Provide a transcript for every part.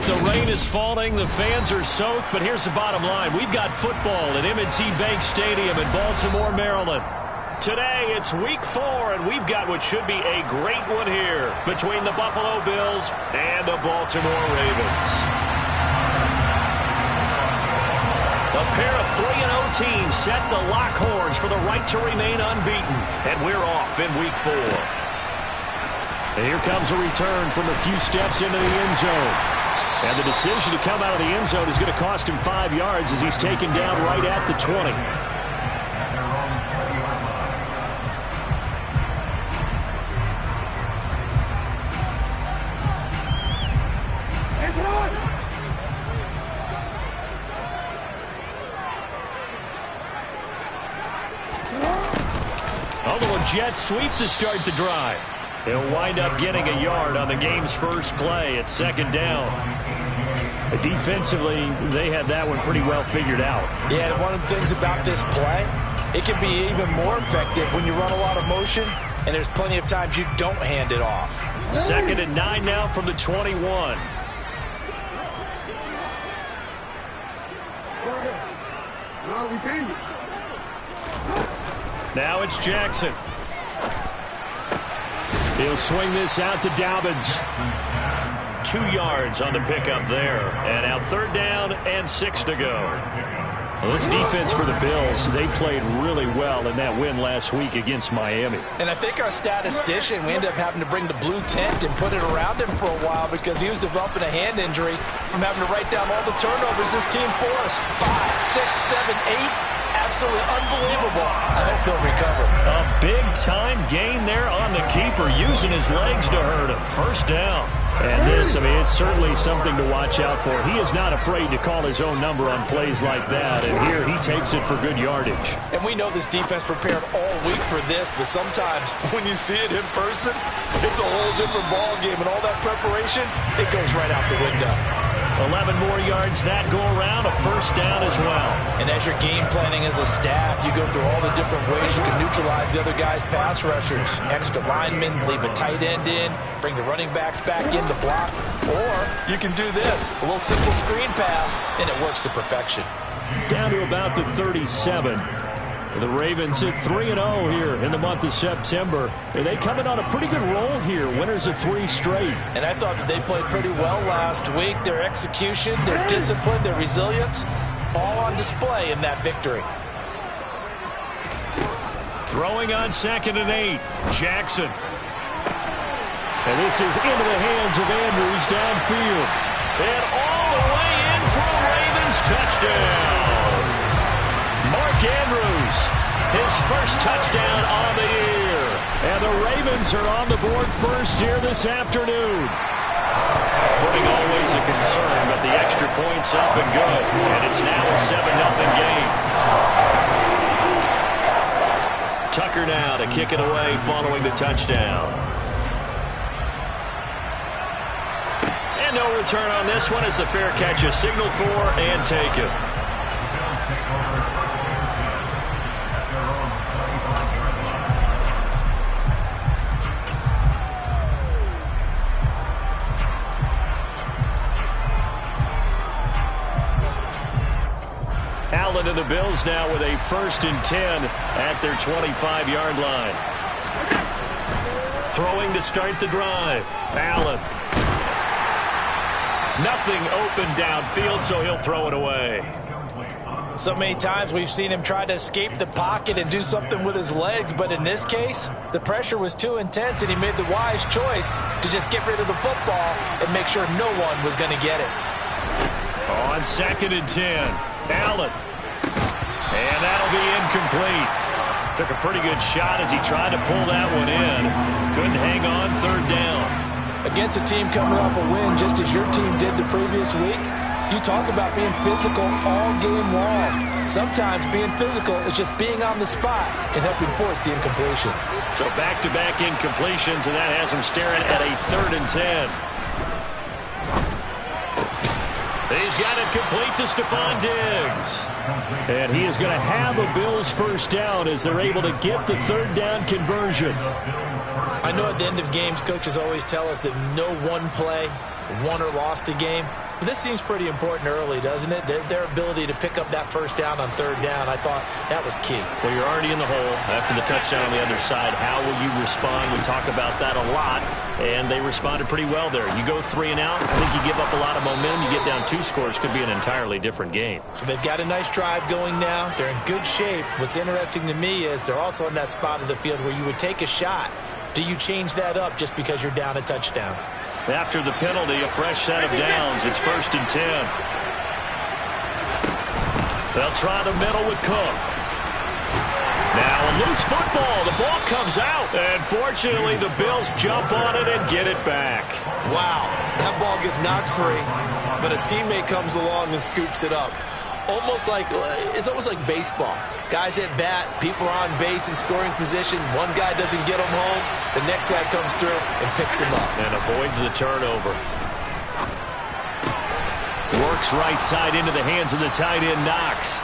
The rain is falling, the fans are soaked, but here's the bottom line. We've got football at M&T Bank Stadium in Baltimore, Maryland. Today, it's Week 4, and we've got what should be a great one here between the Buffalo Bills and the Baltimore Ravens. A pair of 3-0 teams set to lock horns for the right to remain unbeaten, and we're off in Week 4. And here comes a return from a few steps into the end zone. And the decision to come out of the end zone is going to cost him 5 yards as he's taken down right at the 20. A little jet sweep to start the drive. He'll wind up getting a yard on the game's first play at second down. Defensively, they had that one pretty well figured out. Yeah, and one of the things about this play, it can be even more effective when you run a lot of motion, and there's plenty of times you don't hand it off. 2nd and 9 now from the 21. Now it's Jackson. He'll swing this out to Dobbins. 2 yards on the pickup there. And now 3rd down and 6 to go. Well, this defense for the Bills, they played really well in that win last week against Miami. And I think our statistician, we ended up having to bring the blue tent and put it around him for a while because he was developing a hand injury from having to write down all the turnovers this team forced. 5, 6, 7, 8. Absolutely unbelievable. I hope he'll recover. A big-time gain there on the keeper, using his legs to hurt him. 1st down. And this, I mean, it's certainly something to watch out for. He is not afraid to call his own number on plays like that, and here he takes it for good yardage. And we know this defense prepared all week for this, but sometimes when you see it in person, it's a whole different ball game, and all that preparation, it goes right out the window. 11 more yards that go around, a 1st down as well. And as you're game planning as a staff, you go through all the different ways you can neutralize the other guy's pass rushers. Extra linemen, leave a tight end in, bring the running backs back in to block. Or you can do this, a little simple screen pass, and it works to perfection. Down to about the 37. The Ravens at 3-0 here in the month of September. They coming on a pretty good roll here. Winners of 3 straight. And I thought that they played pretty well last week. Their execution, their discipline, their resilience, all on display in that victory. Throwing on 2nd and 8. Jackson. And this is into the hands of Andrews downfield. And all the way in for a Ravens touchdown. Mark Andrews, his first touchdown on the year. And the Ravens are on the board first here this afternoon. Footing always a concern, but the extra point's up and good. And it's now a 7-0 game. Tucker now to kick it away following the touchdown. And no return on this one as the fair catch is signaled for and taken. Allen and the Bills now with a 1st and 10 at their 25-yard line. Throwing to start the drive. Allen. Nothing open downfield, so he'll throw it away. So many times we've seen him try to escape the pocket and do something with his legs, but in this case, the pressure was too intense, and he made the wise choice to just get rid of the football and make sure no one was going to get it. On 2nd and 10, Allen. And that'll be incomplete. Took a pretty good shot as he tried to pull that one in. Couldn't hang on 3rd down. Against a team coming off a win just as your team did the previous week, you talk about being physical all game long. Sometimes being physical is just being on the spot and helping force the incompletion. So back-to-back incompletions, and that has him staring at a 3rd and 10. He's got it complete to Stephon Diggs. And he is going to have a Bills 1st down as they're able to get the 3rd down conversion. I know at the end of games, coaches always tell us that no one play won or lost a game. This seems pretty important early, doesn't it? Their ability to pick up that first down on third down, I thought that was key. Well, you're already in the hole after the touchdown on the other side. How will you respond? We talk about that a lot, and they responded pretty well there. You go 3 and out, I think you give up a lot of momentum. You get down 2 scores, could be an entirely different game. So they've got a nice drive going now. They're in good shape. What's interesting to me is they're also in that spot of the field where you would take a shot. Do you change that up just because you're down a touchdown? After the penalty, a fresh set of downs. It's 1st and 10. They'll try the middle with Cook. Now a loose football. The ball comes out. And fortunately, the Bills jump on it and get it back. Wow, that ball gets knocked free, but a teammate comes along and scoops it up. It's almost like baseball. Guys at bat, people are on base in scoring position. One guy doesn't get him home. The next guy comes through and picks him up. And avoids the turnover. Works right side into the hands of the tight end, Knox.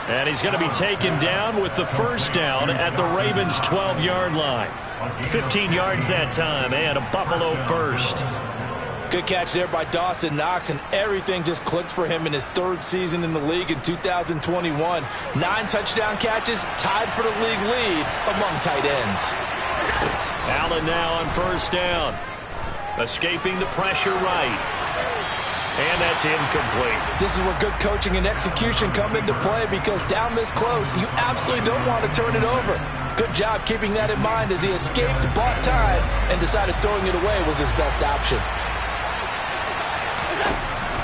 And he's going to be taken down with the first down at the Ravens' 12-yard line. 15 yards that time, and a Buffalo first. Good catch there by Dawson Knox, and everything just clicked for him in his 3rd season in the league in 2021. 9 touchdown catches, tied for the league lead among tight ends. Allen now on first down. Escaping the pressure right. And that's incomplete. This is where good coaching and execution come into play, because down this close, you absolutely don't want to turn it over. Good job keeping that in mind as he escaped, bought time, and decided throwing it away was his best option.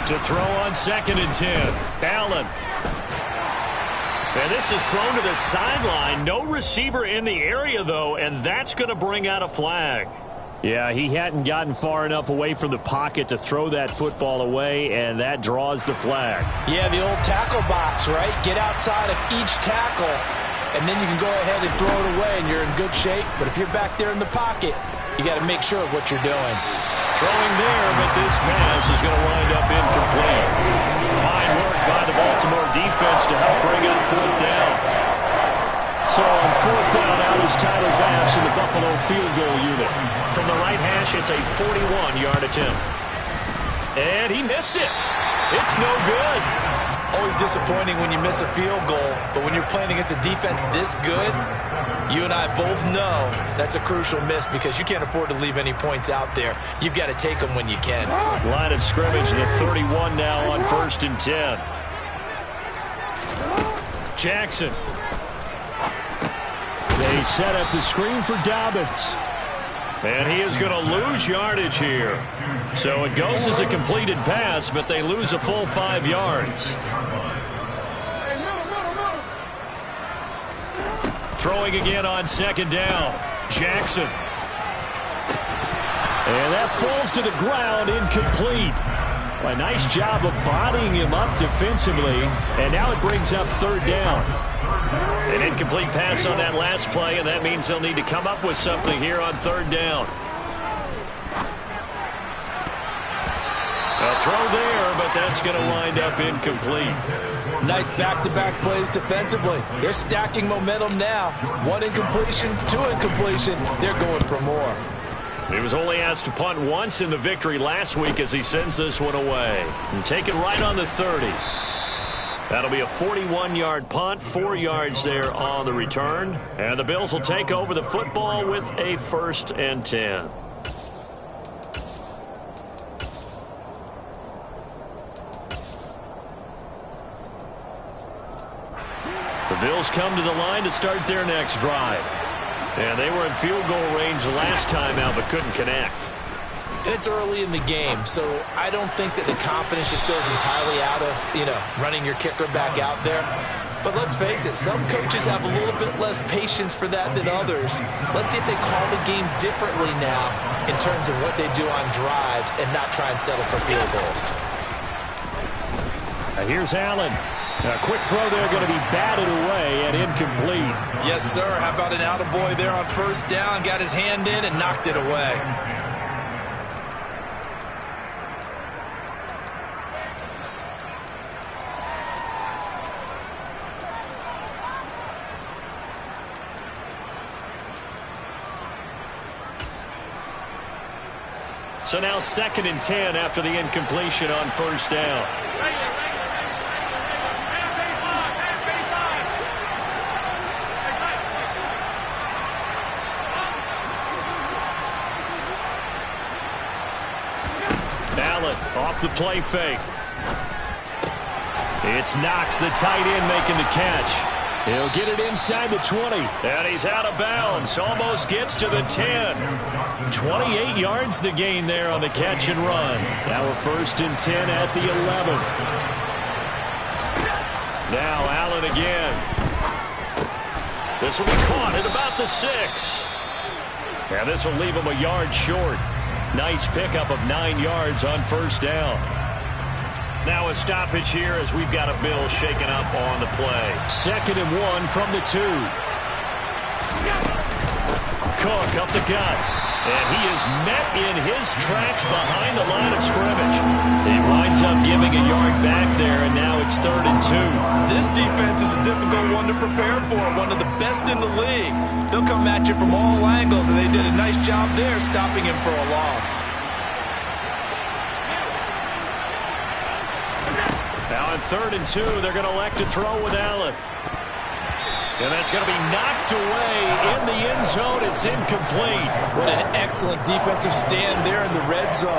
To throw on 2nd and 10. Allen. And this is thrown to the sideline. No receiver in the area, though, and that's going to bring out a flag. Yeah, he hadn't gotten far enough away from the pocket to throw that football away, and that draws the flag. Yeah, the old tackle box, right? Get outside of each tackle, and then you can go ahead and throw it away, and you're in good shape. But if you're back there in the pocket, you got to make sure of what you're doing. Throwing there, but this pass is going to wind up incomplete. Fine work by the Baltimore defense to help bring up 4th down. So on 4th down, out is Tyler Bass in the Buffalo field goal unit. From the right hash, it's a 41-yard attempt. And he missed it. It's no good. Always disappointing when you miss a field goal, but when you're playing against a defense this good, you and I both know that's a crucial miss, because you can't afford to leave any points out there. You've got to take them when you can. Line of scrimmage, the 31 now on 1st and 10. Jackson. They set up the screen for Dobbins. And he is going to lose yardage here. So it goes as a completed pass, but they lose a full 5 yards. Throwing again on 2nd down. Jackson. And that falls to the ground, incomplete. A nice job of bodying him up defensively. And now it brings up 3rd down. An incomplete pass on that last play, and that means they'll need to come up with something here on 3rd down. A throw there, but that's going to wind up incomplete. Nice back-to-back plays defensively. They're stacking momentum now. 1 incompletion, 2 incompletion. They're going for more. He was only asked to punt once in the victory last week as he sends this one away. And take it right on the 30. That'll be a 41-yard punt, 4 yards there on the return. And the Bills will take over the football with a 1st and 10. The Bills come to the line to start their next drive. And they were in field goal range last time out, but couldn't connect. And it's early in the game, so I don't think that the confidence just goes entirely out of, running your kicker back out there. But let's face it, some coaches have a little bit less patience for that than others. Let's see if they call the game differently now in terms of what they do on drives and not try and settle for field goals. Here's Allen. A quick throw there, going to be batted away and incomplete. Yes, sir. How about an attaboy there on 1st down? Got his hand in and knocked it away. So now 2nd and 10 after the incompletion on first down. Allen off the play fake. It's Knox, the tight end, making the catch. He'll get it inside the 20. And he's out of bounds. Almost gets to the 10. 28 yards the gain there on the catch and run. Now a 1st and 10 at the 11. Now Allen again. This will be caught at about the 6. And this will leave him a yard short. Nice pickup of 9 yards on first down. Now a stoppage here as we've got a Bill shaken up on the play. 2nd and 1 from the 2. Cook up the gut. And he is met in his tracks behind the line of scrimmage. He winds up giving a yard back there, and now it's 3rd and 2. This defense is a difficult one to prepare for, one of the best in the league. They'll come at you from all angles, and they did a nice job there stopping him for a loss. Now on 3rd and 2, they're going to elect to throw with Allen. And that's going to be knocked away in the end zone. It's incomplete. What an excellent defensive stand there in the red zone.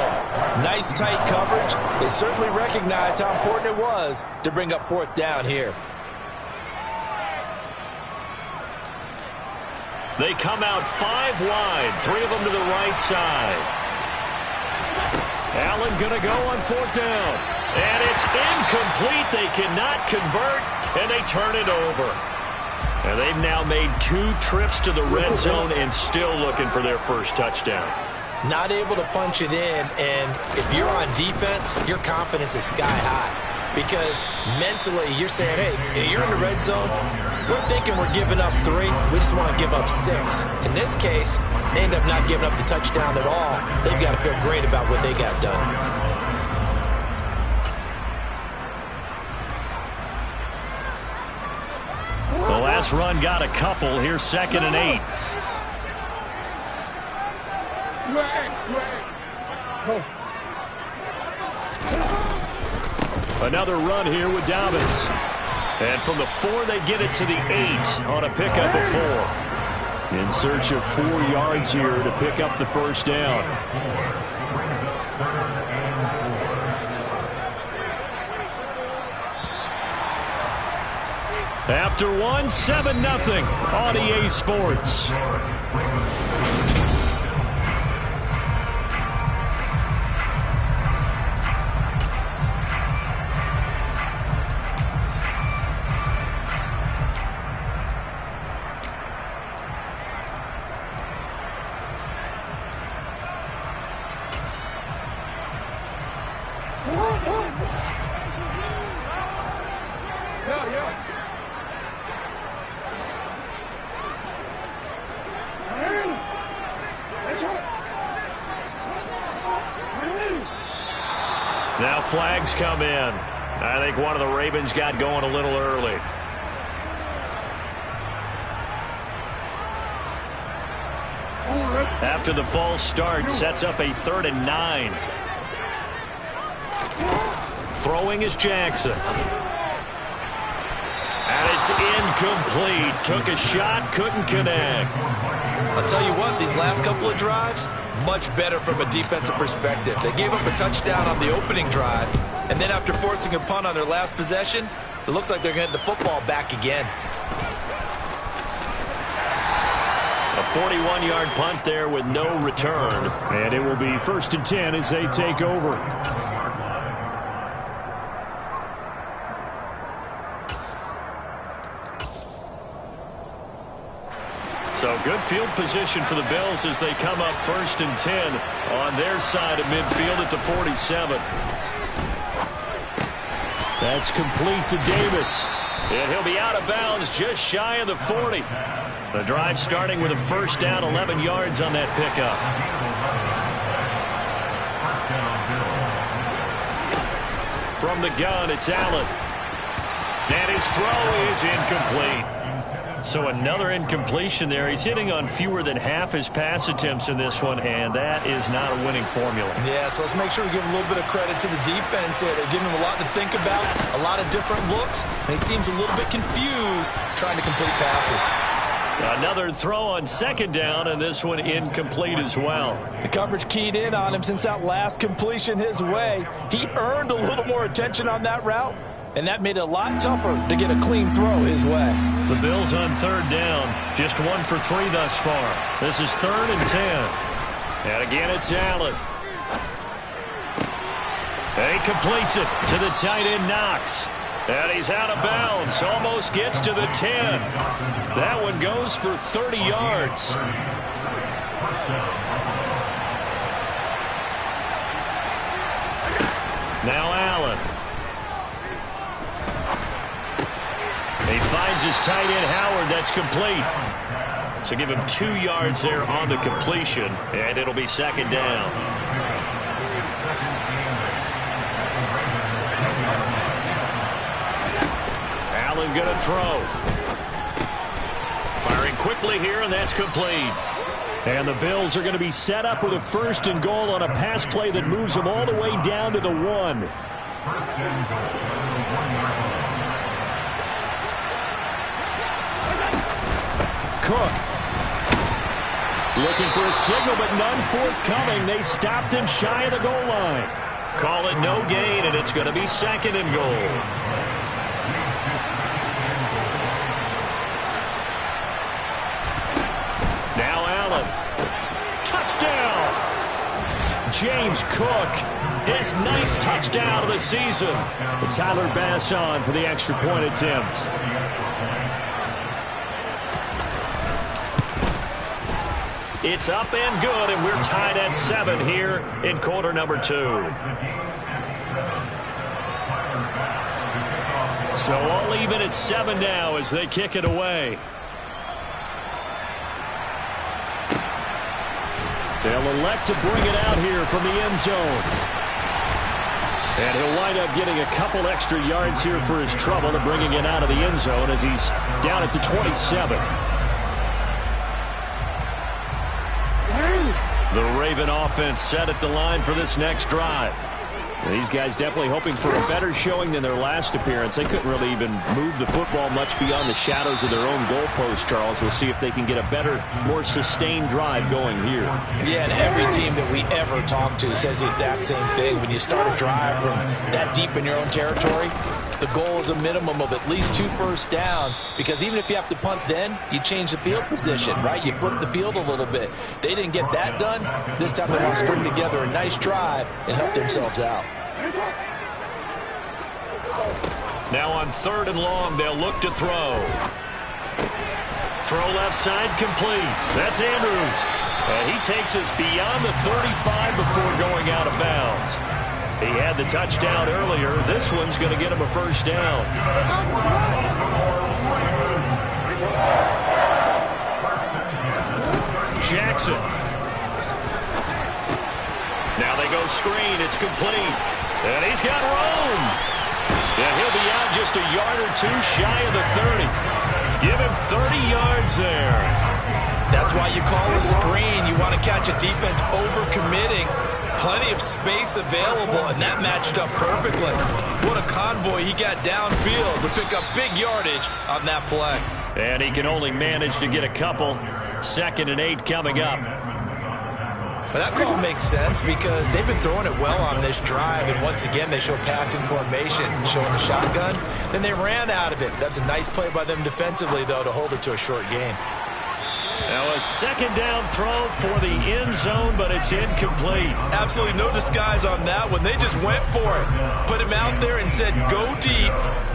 Nice tight coverage. They certainly recognized how important it was to bring up 4th down here. They come out 5 wide, 3 of them to the right side. Allen going to go on 4th down. And it's incomplete. They cannot convert, and they turn it over. And they've now made 2 trips to the red zone and still looking for their first touchdown. Not able to punch it in, and if you're on defense, your confidence is sky high. Because mentally, you're saying, hey, you're in the red zone. We're thinking we're giving up 3. We just want to give up 6. In this case, they end up not giving up the touchdown at all. They've got to feel great about what they got done. The last run got a couple. Here's 2nd and 8. Another run here with Dobbins. And from the 4, they get it to the 8 on a pickup of 4. In search of 4 yards here to pick up the first down. After 1, 7-0 on EA Sports. Now flags come in. I think one of the Ravens got going a little early. After the false start, sets up a 3rd and 9. Throwing is Jackson. And it's incomplete. Took a shot, couldn't connect. I'll tell you what, these last couple of drives, much better from a defensive perspective. They gave up a touchdown on the opening drive, and then after forcing a punt on their last possession, it looks like they're going to get the football back again. A 41-yard punt there with no return. And it will be 1st and 10 as they take over. So good field position for the Bills as they come up 1st and 10 on their side of midfield at the 47. That's complete to Davis. And he'll be out of bounds just shy of the 40. The drive starting with a 1st down, 11 yards on that pickup. From the gun, it's Allen. And his throw is incomplete. So another incompletion there. He's hitting on fewer than half his pass attempts in this one, and that is not a winning formula. Yeah, so let's make sure we give a little bit of credit to the defense here. They're giving him a lot to think about, a lot of different looks, and he seems a little bit confused trying to complete passes. Another throw on second down, and this one incomplete as well. The coverage keyed in on him since that last completion his way. He earned a little more attention on that route, and that made it a lot tougher to get a clean throw his way. The Bills on third down, just 1 for 3 thus far. This is 3rd and 10. And again, it's Allen. And he completes it to the tight end, Knox. And he's out of bounds, almost gets to the 10. That one goes for 30 yards. Now Allen. He finds his tight end, Howard. That's complete. So give him 2 yards there on the completion, and it'll be second down. Allen going to throw. Firing quickly here, and that's complete. And the Bills are going to be set up with a 1st and goal on a pass play that moves them all the way down to the 1. Cook. Looking for a signal, but none forthcoming. They stopped him shy of the goal line. Call it no gain, and it's going to be 2nd and goal. Now Allen. Touchdown! James Cook, his 9th touchdown of the season. And Tyler Bass on for the extra point attempt. It's up and good, and we're tied at 7 here in quarter number 2. So all even at 7 now as they kick it away. They'll elect to bring it out here from the end zone. And he'll wind up getting a couple extra yards here for his trouble to bringing it out of the end zone as he's down at the 27. The Raven offense set at the line for this next drive. These guys definitely hoping for a better showing than their last appearance. They couldn't really even move the football much beyond the shadows of their own goalpost, Charles. We'll see if they can get a better, more sustained drive going here. Yeah, and every team that we ever talk to says the exact same thing. When you start a drive from that deep in your own territory, the goal is a minimum of at least 2 first downs, because even if you have to punt then, you change the field position, right? You flip the field a little bit. They didn't get that done. This time they want to string together a nice drive and help themselves out. Now on 3rd and long, they'll look to throw. Throw left side complete. That's Andrews. And he takes us beyond the 35 before going out of bounds. He had the touchdown earlier. This one's going to get him a first down. Jackson. Now they go screen. It's complete. And he's got room. And he'll be out just a yard or 2 shy of the 30. Give him 30 yards there. That's why you call a screen. You want to catch a defense overcommitting. Plenty of space available, and that matched up perfectly. What a convoy he got downfield to pick up big yardage on that play. And he can only manage to get a couple. 2nd and 8 coming up. But that call makes sense because they've been throwing it well on this drive, and once again they show passing formation, showing the shotgun. Then they ran out of it. That's a nice play by them defensively, though, to hold it to a short gain. Now a 2nd down throw for the end zone, but it's incomplete. Absolutely no disguise on that one. They just went for it. Put him out there and said, go deep.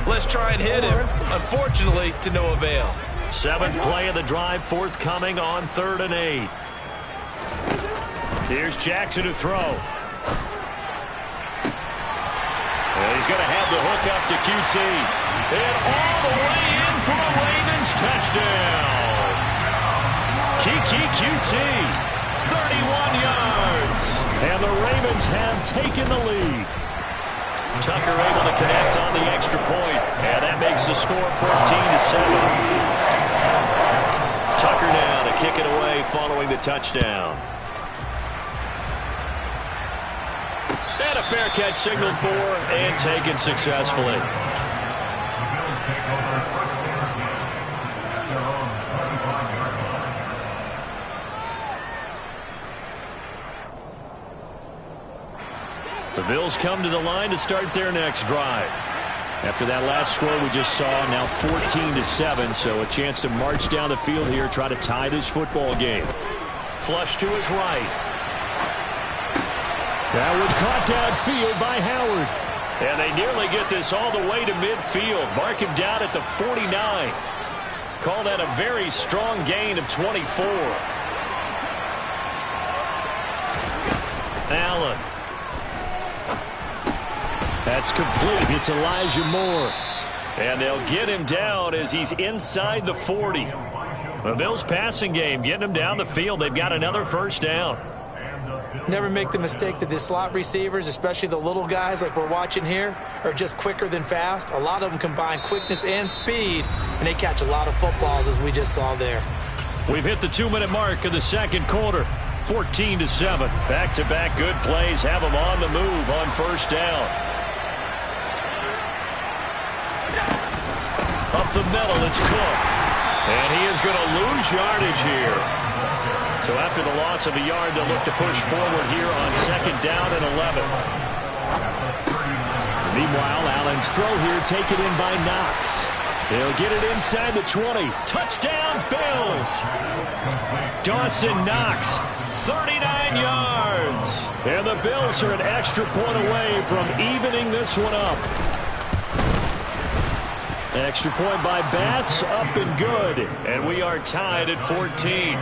Let's try and hit him. Unfortunately, to no avail. 7th play of the drive forthcoming on 3rd and 8. Here's Jackson to throw. And he's going to have the hook up to QT. And all the way in for a Ravens touchdown. Kiki QT, 31 yards. And the Ravens have taken the lead. Tucker able to connect on the extra point. And that makes the score 14-7. Tucker now to kick it away following the touchdown. And a fair catch signaled for and taken successfully. The Bills come to the line to start their next drive. After that last score we just saw, now 14-7, so a chance to march down the field here, try to tie this football game. Flush to his right. That was caught downfield by Howard. And they nearly get this all the way to midfield. Mark him down at the 49. Call that a very strong gain of 24. Allen. That's complete. It's Elijah Moore. And they'll get him down as he's inside the 40. The Bills passing game getting him down the field. They've got another first down. Never make the mistake that the slot receivers, especially the little guys like we're watching here, are just quicker than fast. A lot of them combine quickness and speed, and they catch a lot of footballs, as we just saw there. We've hit the 2-minute mark of the second quarter. 14-7. Back-to-back good plays have them on the move on first down. Up the middle, it's Cook. And he is going to lose yardage here. So after the loss of a yard, they'll look to push forward here on second down and 11. Meanwhile, Allen's throw here taken in by Knox. They'll get it inside the 20. Touchdown, Bills! Dawson Knox, 39 yards. And the Bills are an extra point away from evening this one up. Extra point by Bass, up and good. And we are tied at 14.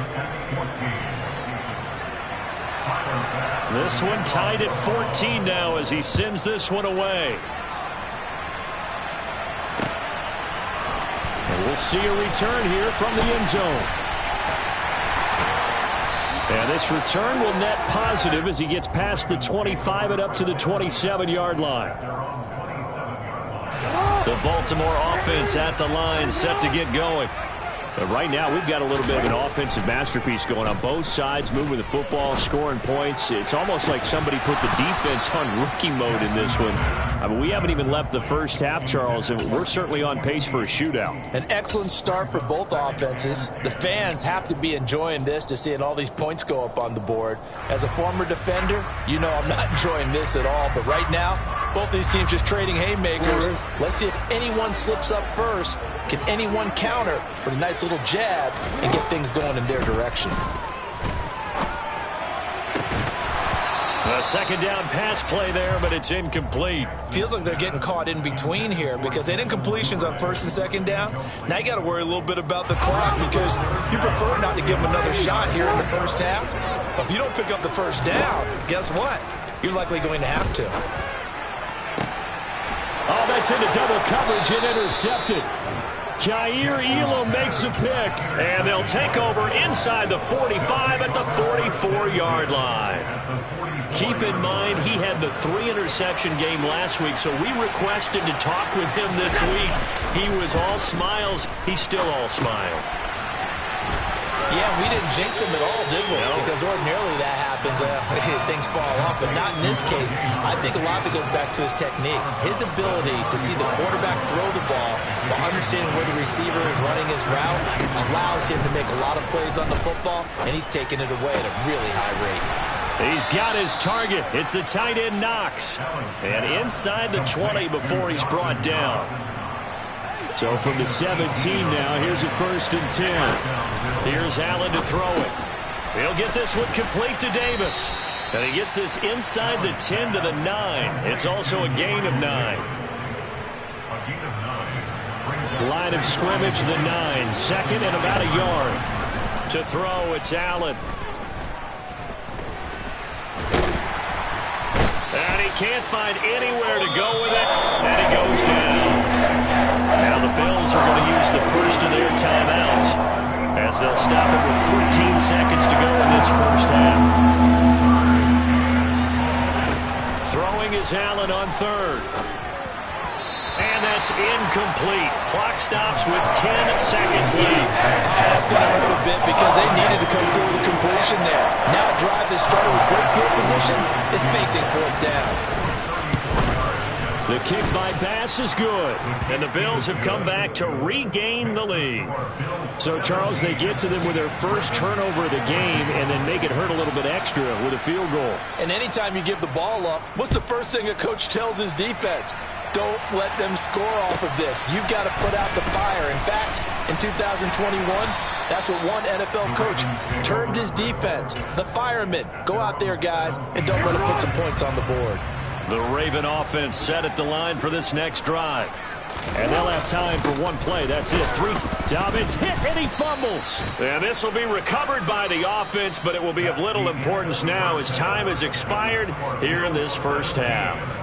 This one tied at 14 now as he sends this one away. And we'll see a return here from the end zone. And this return will net positive as he gets past the 25 and up to the 27-yard line. The Baltimore offense at the line, set to get going. But right now, we've got a little bit of an offensive masterpiece going on both sides, moving the football, scoring points. It's almost like somebody put the defense on rookie mode in this one. I mean, we haven't even left the first half, Charles, and we're certainly on pace for a shootout. An excellent start for both offenses. The fans have to be enjoying this, to seeing all these points go up on the board. As a former defender, you know I'm not enjoying this at all. But right now, both these teams just trading haymakers. Let's see if anyone slips up first. Can anyone counter with a nice little jab and get things going in their direction? A second down pass play there, but it's incomplete. Feels like they're getting caught in between here because they didn't completions on first and second down. Now you got to worry a little bit about the clock because you prefer not to give them another shot here in the first half. But if you don't pick up the first down, guess what? You're likely going to have to. Oh, that's into double coverage and intercepted. Jair Elam makes a pick, and they'll take over inside the 45 at the 44-yard line. Keep in mind, he had the 3-interception game last week, so we requested to talk with him this week. He was all smiles. He's still all smile. Yeah, we didn't jinx him at all, did we? No. Because ordinarily that happens. Things fall off, but not in this case. I think a lot of it goes back to his technique. His ability to see the quarterback throw the ball while understanding where the receiver is running his route allows him to make a lot of plays on the football, and he's taking it away at a really high rate. He's got his target. It's the tight end Knox. And inside the 20 before he's brought down. So from the 17 now, here's a 1st and 10. Here's Allen to throw it. He'll get this one complete to Davis. And he gets this inside the 10 to the 9. It's also a gain of 9. Line of scrimmage, the 9. Second and about a yard. To throw, it's Allen. And he can't find anywhere to go with it. And he goes down. Now the Bills are going to use the first of their timeouts as they'll stop it with 14 seconds to go in this first half. Throwing is Allen on third. And And that's incomplete. Clock stops with 10 seconds left. That's going to hurt a bit because they needed to come through with a completion there. Now a drive that started with great field position is facing fourth down. The kick by Bass is good, and the Bills have come back to regain the lead. So, Charles, they get to them with their first turnover of the game and then make it hurt a little bit extra with a field goal. And anytime you give the ball up, what's the first thing a coach tells his defense? Don't let them score off of this. You've got to put out the fire. In fact, in 2021, that's what one NFL coach termed his defense. The firemen. Go out there, guys, and don't let them put some points on the board. The Raven offense set at the line for this next drive. And they'll have time for one play. That's it. Dobbins hit, and he fumbles. And this will be recovered by the offense, but it will be of little importance now as time has expired here in this first half.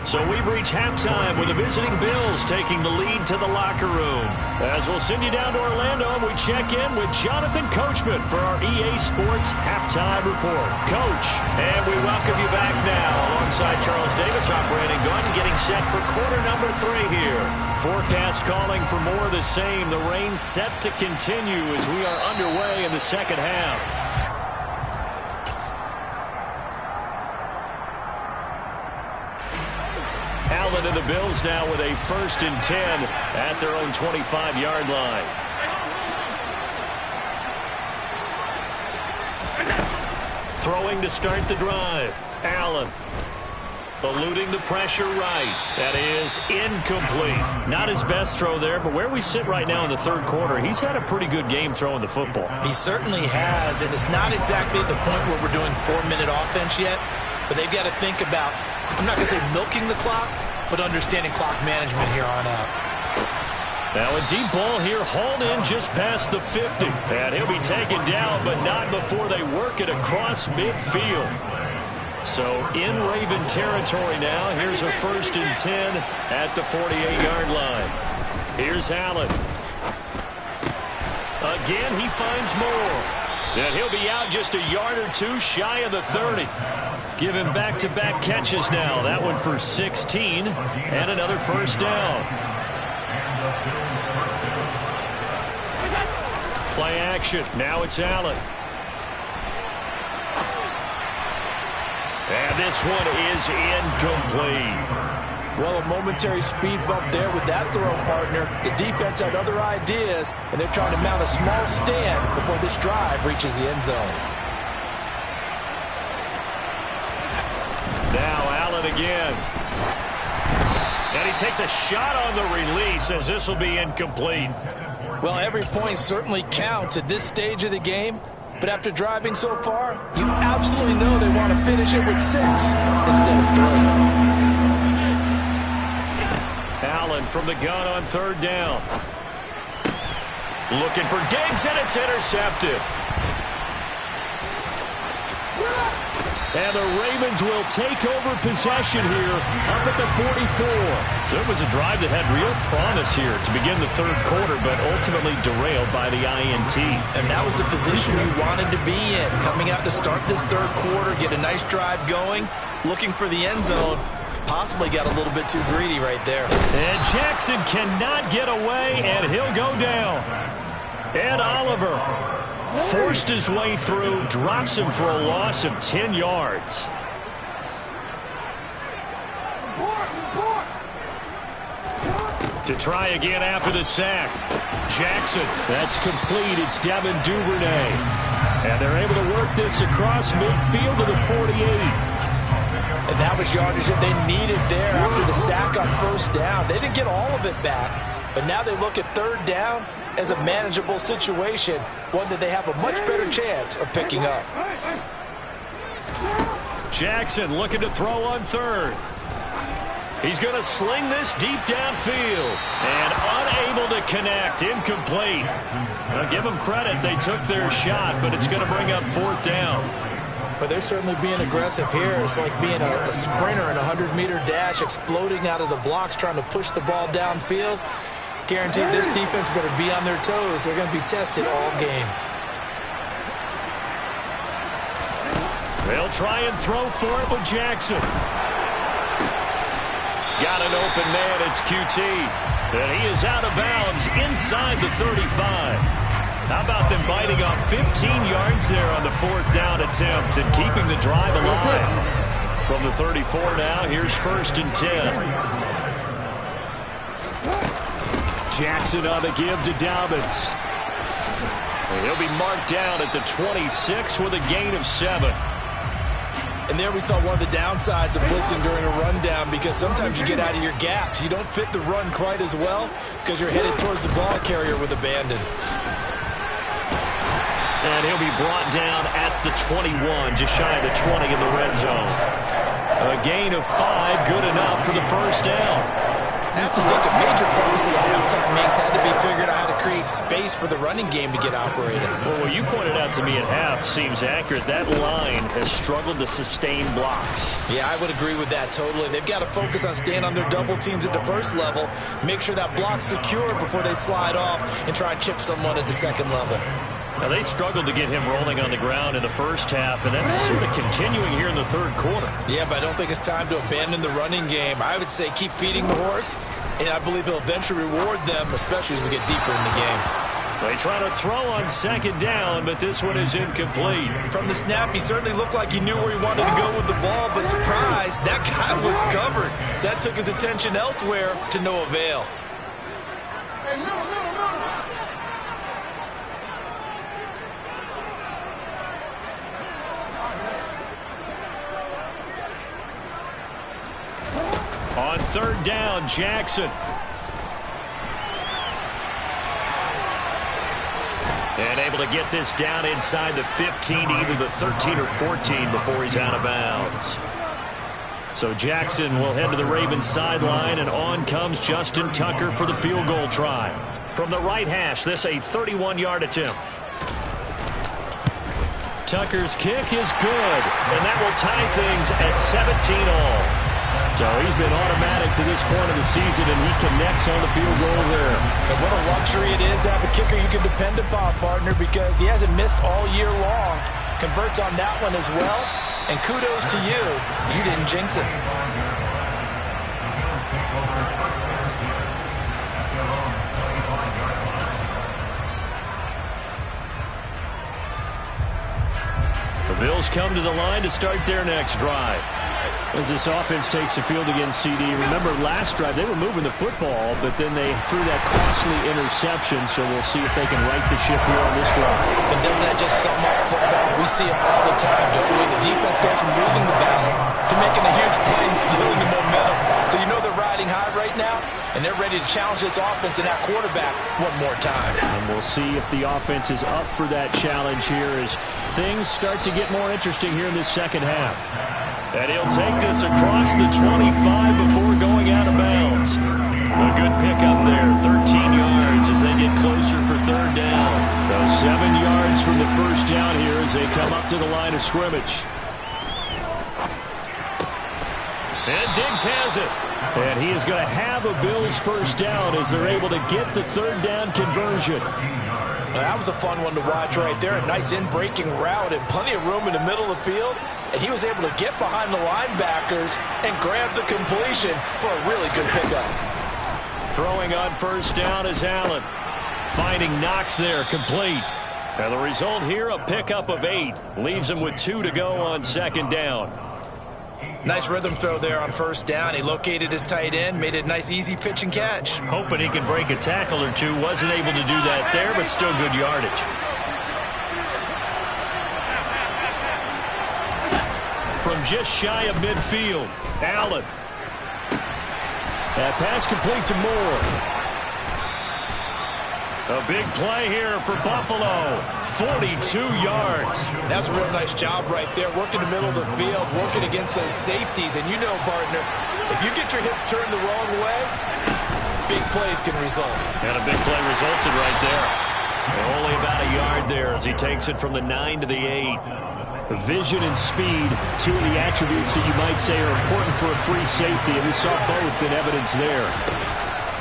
So we've reached halftime with the visiting Bills taking the lead to the locker room. As we'll send you down to Orlando, we check in with Jonathan Coachman for our EA Sports Halftime Report. Coach, and we welcome you back now alongside Charles Davis operating gun, getting set for quarter number 3 here. Forecast calling for more of the same. The rain set to continue as we are underway in the second half. Allen and the Bills now with a 1st and 10 at their own 25-yard line. Throwing to start the drive. Allen eluding the pressure right. That is incomplete. Not his best throw there, but where we sit right now in the third quarter, he's had a pretty good game throwing the football. He certainly has, and it's not exactly at the point where we're doing 4-minute offense yet, but they've got to think about, I'm not going to say milking the clock, but understanding clock management here on out. Now a deep ball here, hauled in just past the 50. And he'll be taken down, but not before they work it across midfield. So in Raven territory now, here's a 1st and 10 at the 48-yard line. Here's Allen. Again, he finds more. And he'll be out just a yard or two shy of the 30. Give him back-to-back catches now. That one for 16 and another 1st down. Play action. Now it's Allen. And this one is incomplete. Well, a momentary speed bump there with that throw partner. The defense had other ideas, and they're trying to mount a small stand before this drive reaches the end zone. Now Allen again. And he takes a shot on the release as this will be incomplete. Well, every point certainly counts at this stage of the game. But after driving so far, you absolutely know they want to finish it with 6 instead of 3. Allen from the gun on 3rd down. Looking for Diggs, and it's intercepted. And the Ravens will take over possession here up at the 44. So it was a drive that had real promise here to begin the third quarter, but ultimately derailed by the INT. And that was the position you wanted to be in. Coming out to start this third quarter, get a nice drive going, looking for the end zone. Possibly got a little bit too greedy right there. And Jackson cannot get away, and he'll go down. And Oliver forced his way through, drops him for a loss of 10 yards. To try again after the sack. Jackson, that's complete. It's Devin Duvernay. And they're able to work this across midfield to the 48. And that was yardage that they needed there after the sack on 1st down. They didn't get all of it back, but now they look at 3rd down as a manageable situation, one that they have a much better chance of picking up. Jackson looking to throw on 3rd. He's going to sling this deep downfield and unable to connect. Incomplete. Now give them credit. They took their shot, but it's going to bring up 4th down. But they're certainly being aggressive here. It's like being a sprinter in a 100-meter dash, exploding out of the blocks, trying to push the ball downfield. Guaranteed this defense better be on their toes. They're going to be tested all game. They'll try and throw for it with Jackson. Got an open man. It's QT. And he is out of bounds inside the 35. How about them biting off 15 yards there on the 4th down attempt and keeping the drive alive? From the 34 now, here's 1st and 10. Jackson on the give to Dobbins. And he'll be marked down at the 26 with a gain of 7. And there we saw one of the downsides of blitzing during a rundown, because sometimes you get out of your gaps. You don't fit the run quite as well because you're headed towards the ball carrier with abandon. And he'll be brought down at the 21, just shy of the 20 in the red zone. A gain of 5, good enough for the 1st down. I have to think a major focus of the halftime makes had to be figuring out how to create space for the running game to get operated. Well, what you pointed out to me at half seems accurate. That line has struggled to sustain blocks. Yeah, I would agree with that totally. They've got to focus on staying on their double teams at the first level, make sure that block's secure before they slide off and try and chip someone at the second level. Now, they struggled to get him rolling on the ground in the first half, and that's sort of continuing here in the 3rd quarter. Yeah, but I don't think it's time to abandon the running game. I would say keep feeding the horse, and I believe he'll eventually reward them, especially as we get deeper in the game. They try to throw on 2nd down, but this one is incomplete. From the snap, he certainly looked like he knew where he wanted to go with the ball, but surprise, that guy was covered. So that took his attention elsewhere to no avail. On 3rd down, Jackson. And able to get this down inside the 15, either the 13 or 14 before he's out of bounds. So Jackson will head to the Ravens sideline, and on comes Justin Tucker for the field goal try. From the right hash, this a 31-yard attempt. Tucker's kick is good, and that will tie things at 17 all. So he's been automatic to this point of the season, and he connects on the field goal there. And what a luxury it is to have a kicker you can depend upon, partner, because he hasn't missed all year long. Converts on that one as well, and kudos to you. You didn't jinx it. The Bills come to the line to start their next drive. As this offense takes the field against CD, remember last drive they were moving the football, but then they threw that costly interception, so we'll see if they can right the ship here on this drive. But doesn't that just sum up football? We see it all the time, don't we? The defense goes from losing the battle to making a huge play and stealing the momentum. So you know they're riding high right now, and they're ready to challenge this offense and that quarterback one more time. And we'll see if the offense is up for that challenge here as things start to get more interesting here in this 2nd half. And he'll take this across the 25 before going out of bounds. A good pickup there, 13 yards as they get closer for 3rd down. So 7 yards from the 1st down here as they come up to the line of scrimmage. And Diggs has it. And he is going to have a Bills 1st down as they're able to get the 3rd down conversion. That was a fun one to watch right there. A nice in-breaking route and plenty of room in the middle of the field. And he was able to get behind the linebackers and grab the completion for a really good pickup. Throwing on 1st down is Allen. Finding Knox there, complete. And the result here, a pickup of 8. Leaves him with 2 to go on 2nd down. Nice rhythm throw there on 1st down. He located his tight end, made it a nice easy pitch and catch. Hoping he can break a tackle or two. Wasn't able to do that there, but still good yardage. From just shy of midfield, Allen. That pass complete to Moore. A big play here for Buffalo. 42 yards. That's a real nice job right there, working the middle of the field, working against those safeties. And you know, partner, if you get your hips turned the wrong way, big plays can result. And a big play resulted right there. Only about a yard there as he takes it from the 9 to the 8. Vision and speed, 2 of the attributes that you might say are important for a free safety, and we saw both in evidence there.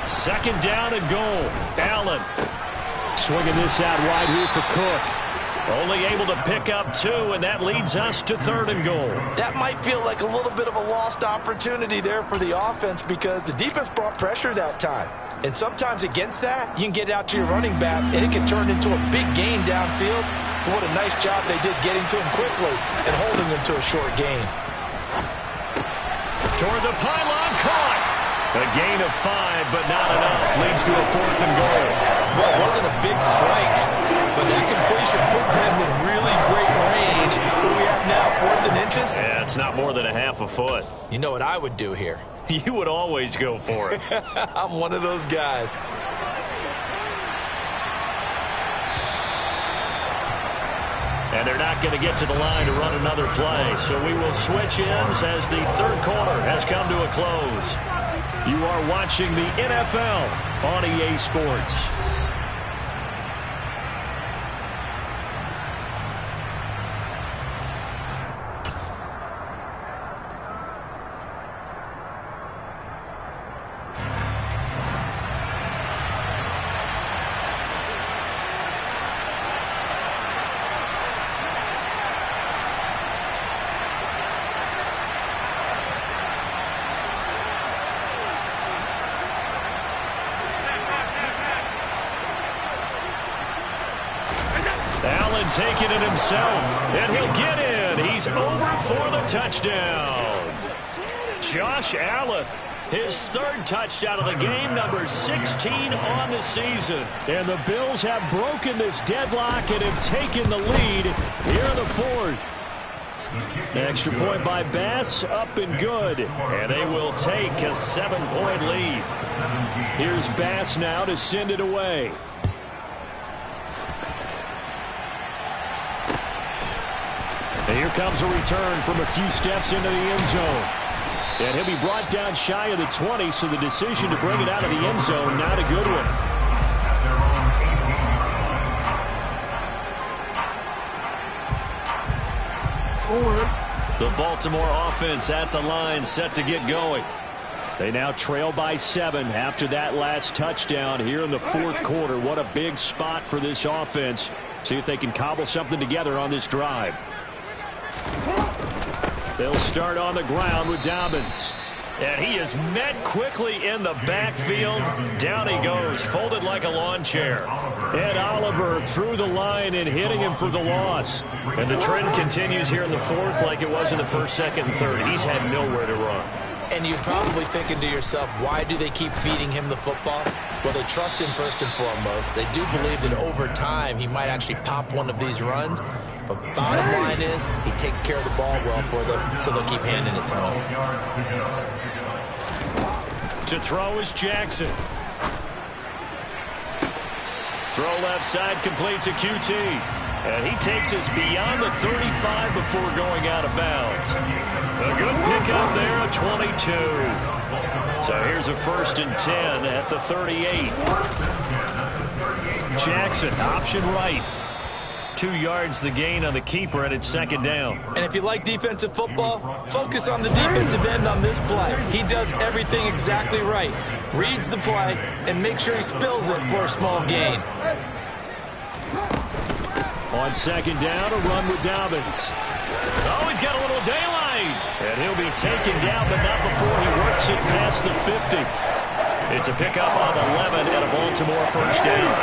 2nd down and goal. Allen swinging this out wide here for Cook. Only able to pick up 2, and that leads us to 3rd and goal. That might feel like a little bit of a lost opportunity there for the offense because the defense brought pressure that time. And sometimes against that, you can get out to your running back, and it can turn into a big gain downfield. But what a nice job they did getting to him quickly and holding him to a short gain. Toward the pylon, caught. A gain of 5, but not enough. Leads to a 4th and goal. Well, it wasn't a big strike, but that completion put them in really great range. What do we have now, 4th and inches? Yeah, it's not more than a half a foot. You know what I would do here? You would always go for it. I'm one of those guys. And they're not going to get to the line to run another play. So we will switch ends as the 3rd quarter has come to a close. You are watching the NFL on EA Sports. Taking it himself, and he'll get in. He's over for the touchdown. Josh Allen, his 3rd touchdown of the game, number 16 on the season. And the Bills have broken this deadlock and have taken the lead here in the 4th. Extra point by Bass, up and good. And they will take a 7-point lead. Here's Bass now to send it away. And here comes a return from a few steps into the end zone. And he'll be brought down shy of the 20, so the decision to bring it out of the end zone, not a good one. The Baltimore offense at the line, set to get going. They now trail by 7 after that last touchdown here in the 4th quarter. What a big spot for this offense. See if they can cobble something together on this drive. They'll start on the ground with Dobbins. And he is met quickly in the backfield. Down he goes, folded like a lawn chair. Ed Oliver through the line and hitting him for the loss. And the trend continues here in the 4th like it was in the 1st, 2nd, and 3rd. He's had nowhere to run. And you're probably thinking to yourself, why do they keep feeding him the football? Well, they trust him first and foremost. They do believe that over time he might actually pop one of these runs. But bottom line is he takes care of the ball well for them, so they'll keep handing it to him. To throw is Jackson. Throw left side complete to QT. And he takes us beyond the 35 before going out of bounds. A good pickup there, a 22. So here's a 1st and 10 at the 38. Jackson, option right. 2 yards the gain on the keeper, and it's 2nd down. And if you like defensive football, focus on the defensive end on this play. He does everything exactly right. Reads the play and makes sure he spills it for a small gain. On 2nd down, a run with Dobbins. Oh, he's got a little daylight. And he'll be taken down, but not before he works it past the 50. It's a pickup on 11 and a Baltimore 1st down.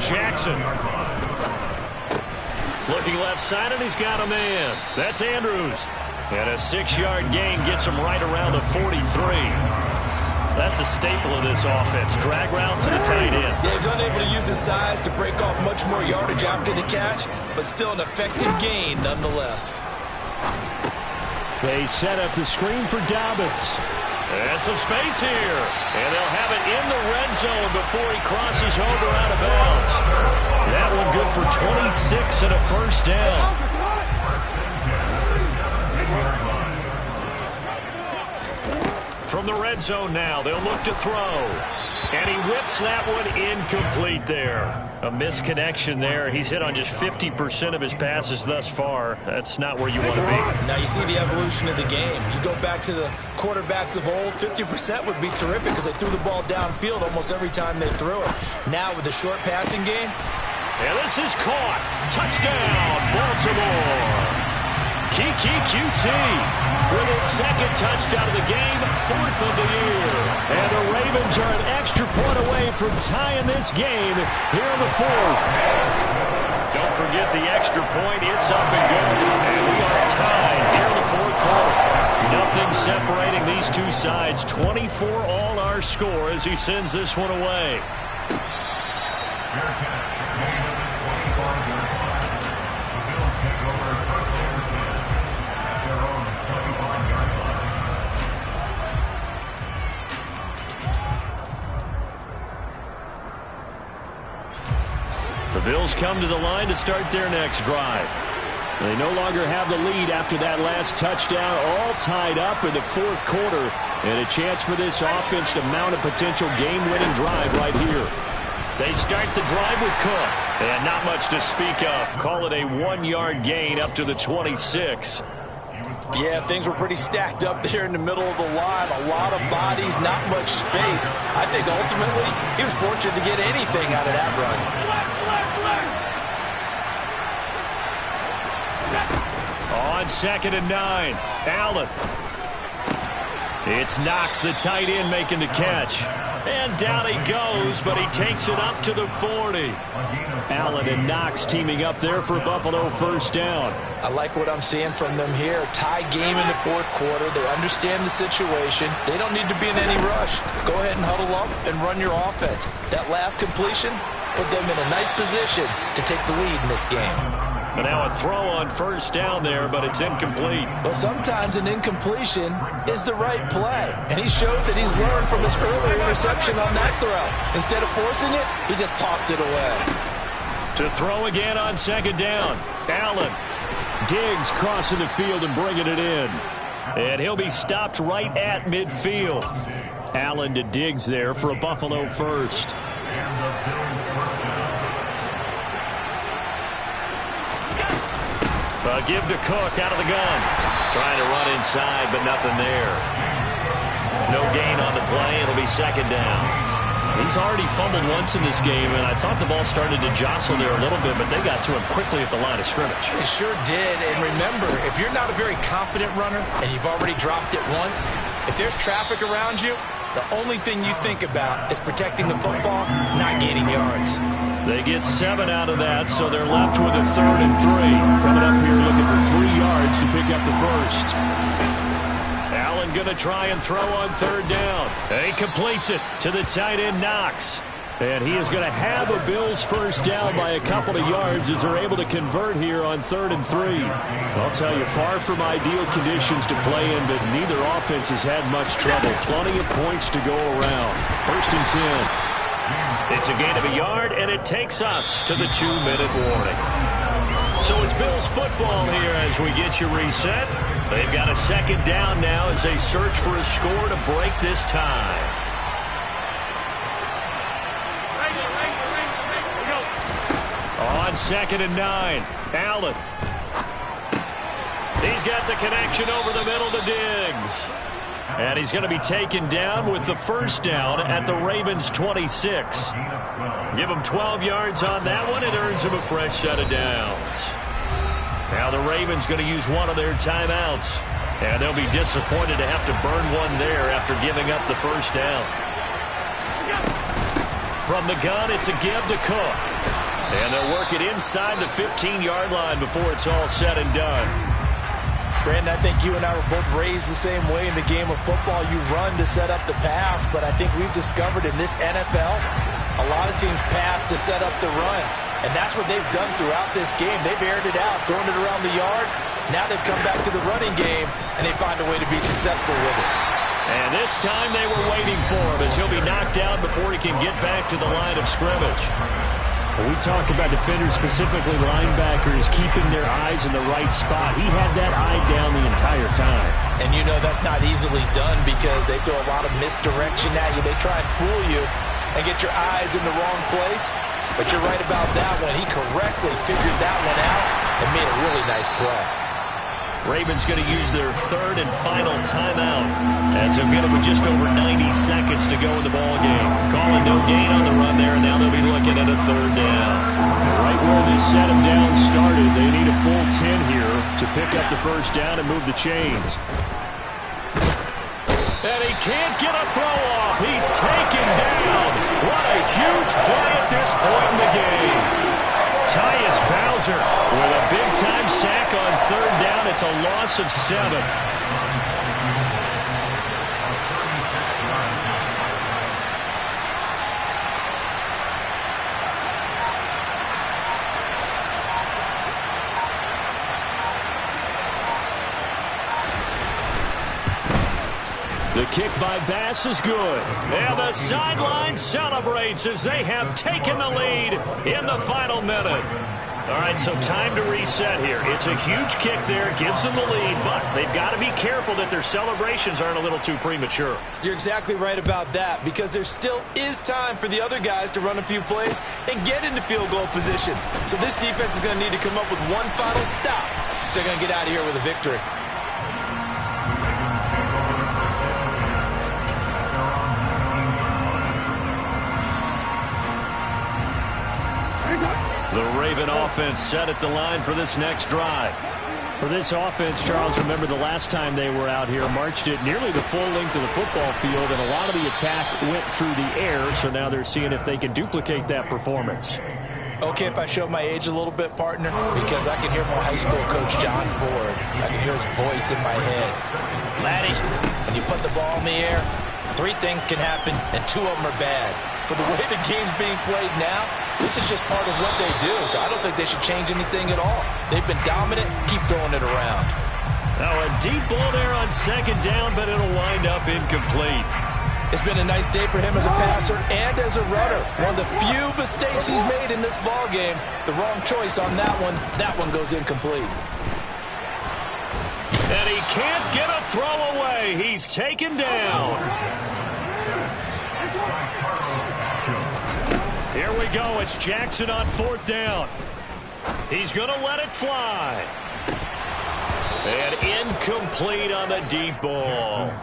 Jackson. Looking left side, and he's got a man. That's Andrews. And a 6-yard gain gets him right around the 43. That's a staple of this offense. Drag route to the tight end. Yeah, he's unable to use his size to break off much more yardage after the catch, but still an effective gain nonetheless. They set up the screen for Dobbins. And some space here. And they'll have it in the red zone before he crosses over out of bounds. That one good for 26 and a 1st down. From the red zone now, they'll look to throw. And he whips that one incomplete there. A misconnection there. He's hit on just 50% of his passes thus far. That's not where you want to be. Now you see the evolution of the game. You go back to the quarterbacks of old, 50% would be terrific because they threw the ball downfield almost every time they threw it. Now with the short passing game. And this is caught. Touchdown, Baltimore. Kiki QT with his second touchdown of the game, 4th of the year. And the Ravens are an extra point away from tying this game here in the 4th. Don't forget the extra point. It's up and good. And we are tied here in the 4th quarter. Nothing separating these two sides. 24 all our score as he sends this one away. The Bills come to the line to start their next drive. They no longer have the lead after that last touchdown, all tied up in the 4th quarter, and a chance for this offense to mount a potential game-winning drive right here. They start the drive with Cook, and not much to speak of. Call it a 1-yard gain up to the 26. Yeah, things were pretty stacked up there in the middle of the line. A lot of bodies, not much space. I think ultimately he was fortunate to get anything out of that run. On 2nd and 9, Allen. It's Knox, the tight end, making the catch. And down he goes, but he takes it up to the 40. Allen and Knox teaming up there for Buffalo first down. I like what I'm seeing from them here. Tie game in the 4th quarter. They understand the situation. They don't need to be in any rush. Go ahead and huddle up and run your offense. That last completion put them in a nice position to take the lead in this game. But now a throw on first down there, but it's incomplete. Well, sometimes an incompletion is the right play. And he showed that he's learned from his earlier interception on that throw. Instead of forcing it, he just tossed it away. To throw again on 2nd down. Allen. Diggs crossing the field and bringing it in. And he'll be stopped right at midfield. Allen to Diggs there for a Buffalo first. Give to Cook out of the gun. Trying to run inside, but nothing there. No gain on the play. It'll be 2nd down. He's already fumbled once in this game, and I thought the ball started to jostle there a little bit, but they got to him quickly at the line of scrimmage. They sure did. And remember, if you're not a very confident runner and you've already dropped it once, if there's traffic around you, the only thing you think about is protecting the football, not gaining yards. They get 7 out of that, so they're left with a 3rd and 3. Coming up here looking for 3 yards to pick up the first. Allen going to try and throw on 3rd down. And he completes it to the tight end, Knox. And he is going to have a Bills first down by a couple of yards as they're able to convert here on 3rd and 3. I'll tell you, far from ideal conditions to play in, but neither offense has had much trouble. Plenty of points to go around. 1st and 10. It's a gain of a yard, and it takes us to the 2-minute warning. So it's Bills football here as we get you reset. They've got a 2nd down now as they search for a score to break this tie. On 2nd and 9, Allen. He's got the connection over the middle to Diggs. And he's going to be taken down with the first down at the Ravens' 26. Give him 12 yards on that one. It earns him a fresh set of downs. Now the Ravens going to use one of their timeouts. And they'll be disappointed to have to burn one there after giving up the first down. From the gun, it's a give to Cook. And they'll work it inside the 15-yard line before it's all said and done. Brandon, I think you and I were both raised the same way in the game of football. You run to set up the pass, but I think we've discovered in this NFL, a lot of teams pass to set up the run. And that's what they've done throughout this game. They've aired it out, thrown it around the yard. Now they've come back to the running game, and they find a way to be successful with it. And this time they were waiting for him as he'll be knocked out before he can get back to the line of scrimmage. We talk about defenders, specifically linebackers, keeping their eyes in the right spot. He had that eye down the entire time. And you know that's not easily done because they throw a lot of misdirection at you. They try and fool you. and get your eyes in the wrong place. But you're right about that one. He correctly figured that one out and made a really nice play. Ravens going to use their third and final timeout as they'll get it with just over 90 seconds to go in the ball game. Calling no gain on the run there, and now they'll be looking at a third down. Right where this set them down started, they need a full 10 here to pick up the first down and move the chains. And he can't get a throw off. He's taken down. What a huge play at this point in the game. Tyus Bowser with a big-time sack on third down. It's a loss of 7. The kick by Bass is good. And the sideline celebrates as they have taken the lead in the final minute. All right, so time to reset here. It's a huge kick there, gives them the lead, but they've got to be careful that their celebrations aren't a little too premature. You're exactly right about that, because there still is time for the other guys to run a few plays and get into field goal position. So this defense is going to need to come up with one final stop if they're going to get out of here with a victory. The Raven offense set at the line for this next drive. For this offense, Charles, remember the last time they were out here, marched it nearly the full length of the football field, and a lot of the attack went through the air, so now they're seeing if they can duplicate that performance. Okay, if I show my age a little bit, partner, because I can hear my high school coach, John Ford. I can hear his voice in my head. Laddie, when you put the ball in the air, 3 things can happen, and 2 of them are bad. But the way the game's being played now, this is just part of what they do, so I don't think they should change anything at all. They've been dominant. Keep throwing it around. Now a deep ball there on second down, but it'll wind up incomplete. It's been a nice day for him as a passer and as a runner. One of the few mistakes he's made in this ball game. The wrong choice on that one. That one goes incomplete. And he can't get a throw away. He's taken down. Here we go. It's Jackson on 4th down. He's going to let it fly. And incomplete on the deep ball.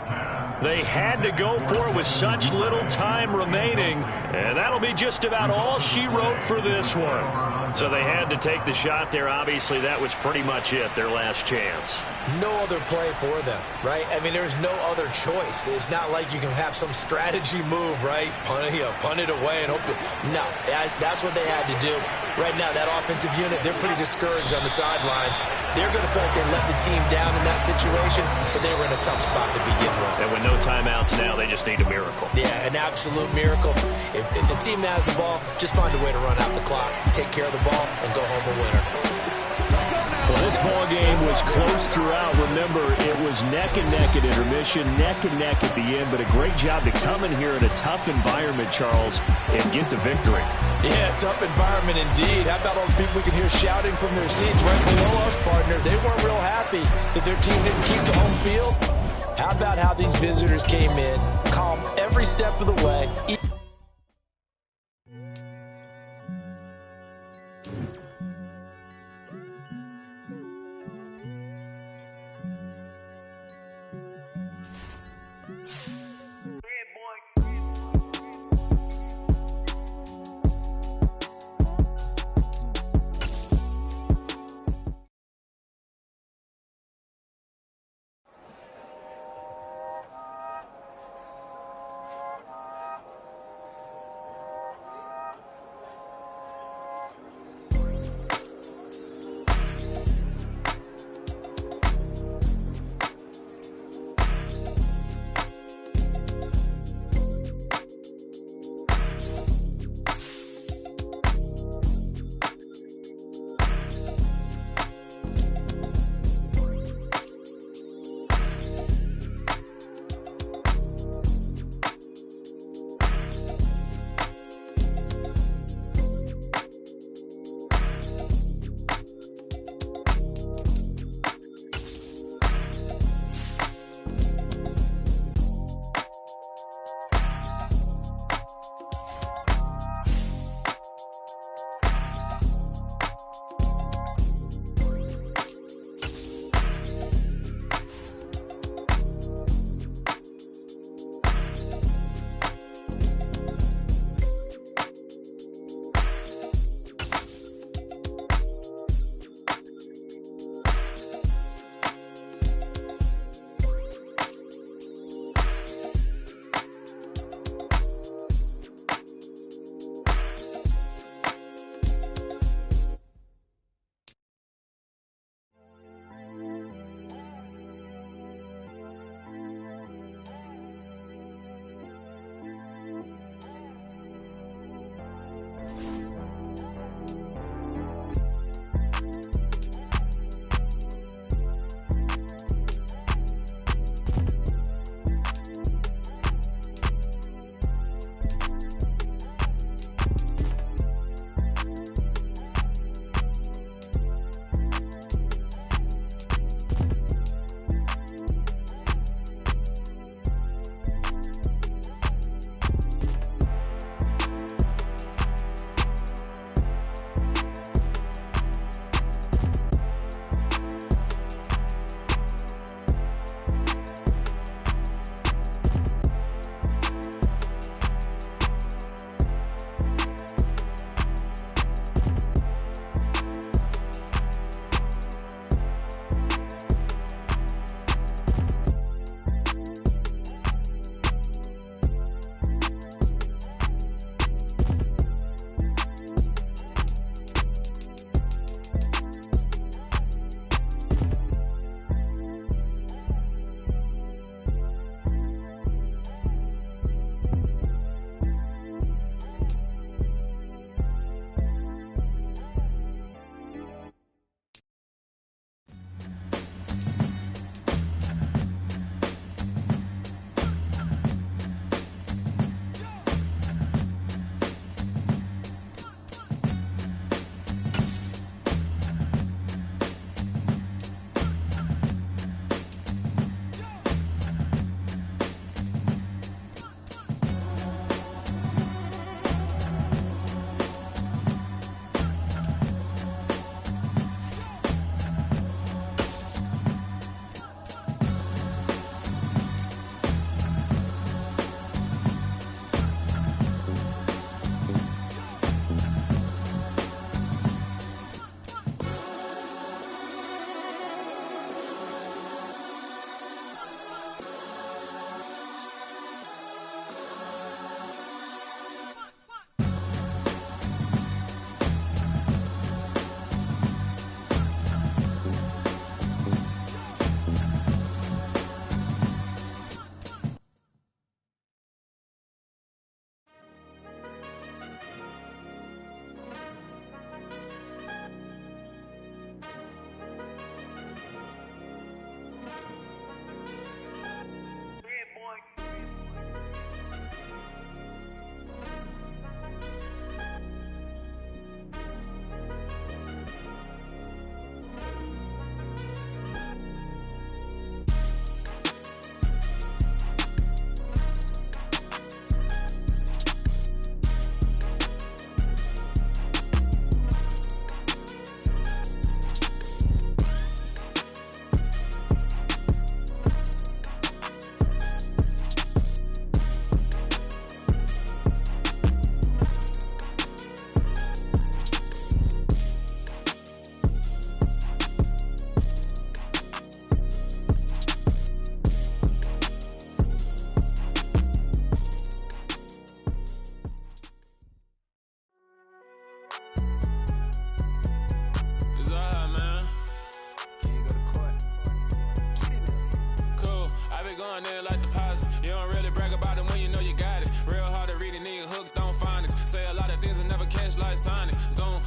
They had to go for it with such little time remaining, and that'll be just about all she wrote for this one. So they had to take the shot there. Obviously, that was pretty much it, their last chance. No other play for them, right? I mean, there's no other choice. It's not like you can have some strategy move, right? Punt it away and hope it. No, that's what they had to do. Right now, that offensive unit, they're pretty discouraged on the sidelines. They're going to feel like they let the team down in that situation, but they were in a tough spot to begin with. And with no timeouts now, they just need a miracle. Yeah, an absolute miracle. If the team has the ball, just find a way to run out the clock, take care of the ball, and go home a winner. Well, this ball game was close throughout. Remember, it was neck and neck at intermission, neck and neck at the end, but a great job to come in here in a tough environment, Charles, and get the victory. Yeah, tough environment indeed. How about all the people we can hear shouting from their seats right below us, partner? They weren't real happy that their team didn't keep the home field. How about how these visitors came in, calm every step of the way.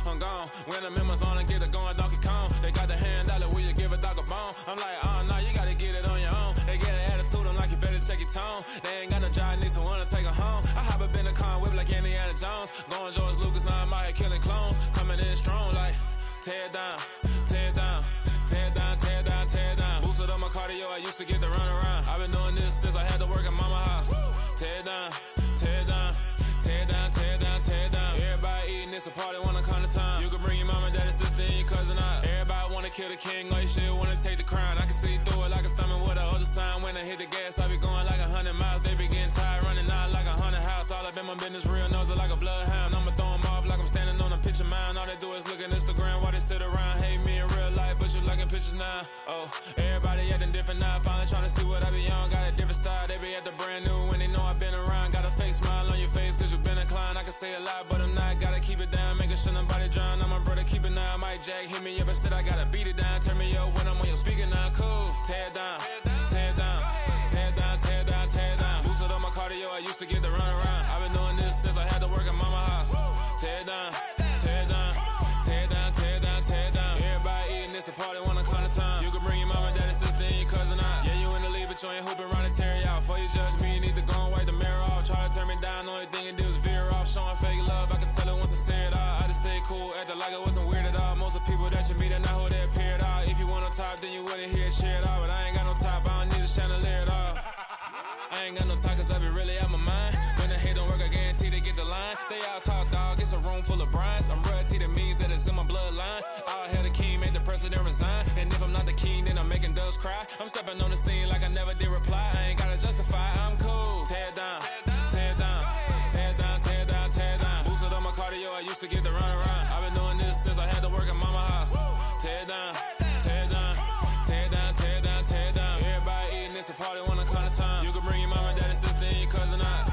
I'm gone. When I'm in my zone, I get it going Donkey Kong. They got the hand dollar, will you give a dog a bone? I'm like, oh, no, you gotta get it on your own. They get an attitude, I'm like, you better check your tone. They ain't got no job, need someone to take her home. I hop up in the car, whip like Indiana Jones. Going George Lucas, now I'm out here killing clones. Coming in strong, like, tear it down, tear it down. Tear down, tear down, tear down. Boosted up my cardio, I used to get to run around. I've been doing this since I had to work at mama house. Tear down, tear down, tear down, tear down, tear down. Everybody eating, it's a party, wanna come to time. You can bring your mama, daddy, sister, and your cousin out. Everybody wanna kill the king, or you shit wanna take the crown. I can see through it like a stomach with a other sign. When I hit the gas, I be going like 100 miles. They be getting tired, running out like 100 house. All up in my business, real nose like a bloodhound. I'ma throw them off like I'm standing on a picture mound. All they do is look at Instagram while they sit around. Hate me in real life, but you liking pictures now. Oh, everybody acting different now. Finally trying to see what I be on. Got a different style, they be at the brand new when they know I've been around. Got a fake smile on your face cause you been inclined. I can say a lot, but I'm not. Gotta keep it down, making sure nobody drown. I'm my brother, keep it now. Mike Jack hit me up and said I gotta beat it down. Turn me up when I'm on your speaker now. Cool, tear down, tear down, tear down, tear down, tear down. Boosted up my cardio, I used to get to run around. I've been doing this since I had to work at mama house. Tear down, tear down, tear down, tear down, tear down. Everybody eating, it's a party, wanna come to time. You can bring your mama, daddy, sister, and your cousin out. Yeah, you in the lead, but you ain't hooping around and tear you out. Before you judge me, you need to go and wipe the mirror off. Try to turn me down, the only thing you do is veer off. Showing fake love, I can tell it once I say it all. I just stay cool, acting like it wasn't weird at all. Most of the people that you meet are not who they appear at all. If you want on top, then you wouldn't hear it cheer at all. But I ain't got no top, I don't need a chandelier at all. I ain't got no time cause I be really out my mind. When the hate don't work, I guarantee they get the line. They all talk dog, it's a room full of brinds. I'm royalty, that means that it's in my bloodline. All hail the king, make the president resign. And if I'm not the king, then I'm making doves cry. I'm stepping on the scene like I never did reply. I ain't gotta justify, I'm cool. Tear down, tear down, tear down, tear down, tear down. Boosted up my cardio, I used to get to run around. I've been doing this since I had to work at mama house. Tear down, tear down, tear down, tear down, tear down. Everybody eating, it's a party, wanna come to time. You can bring your mama, daddy, sister, and your cousin out.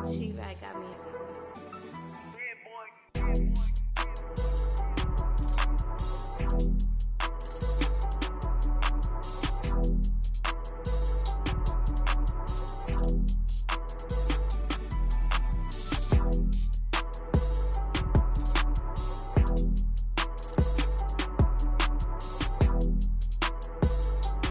She right got me.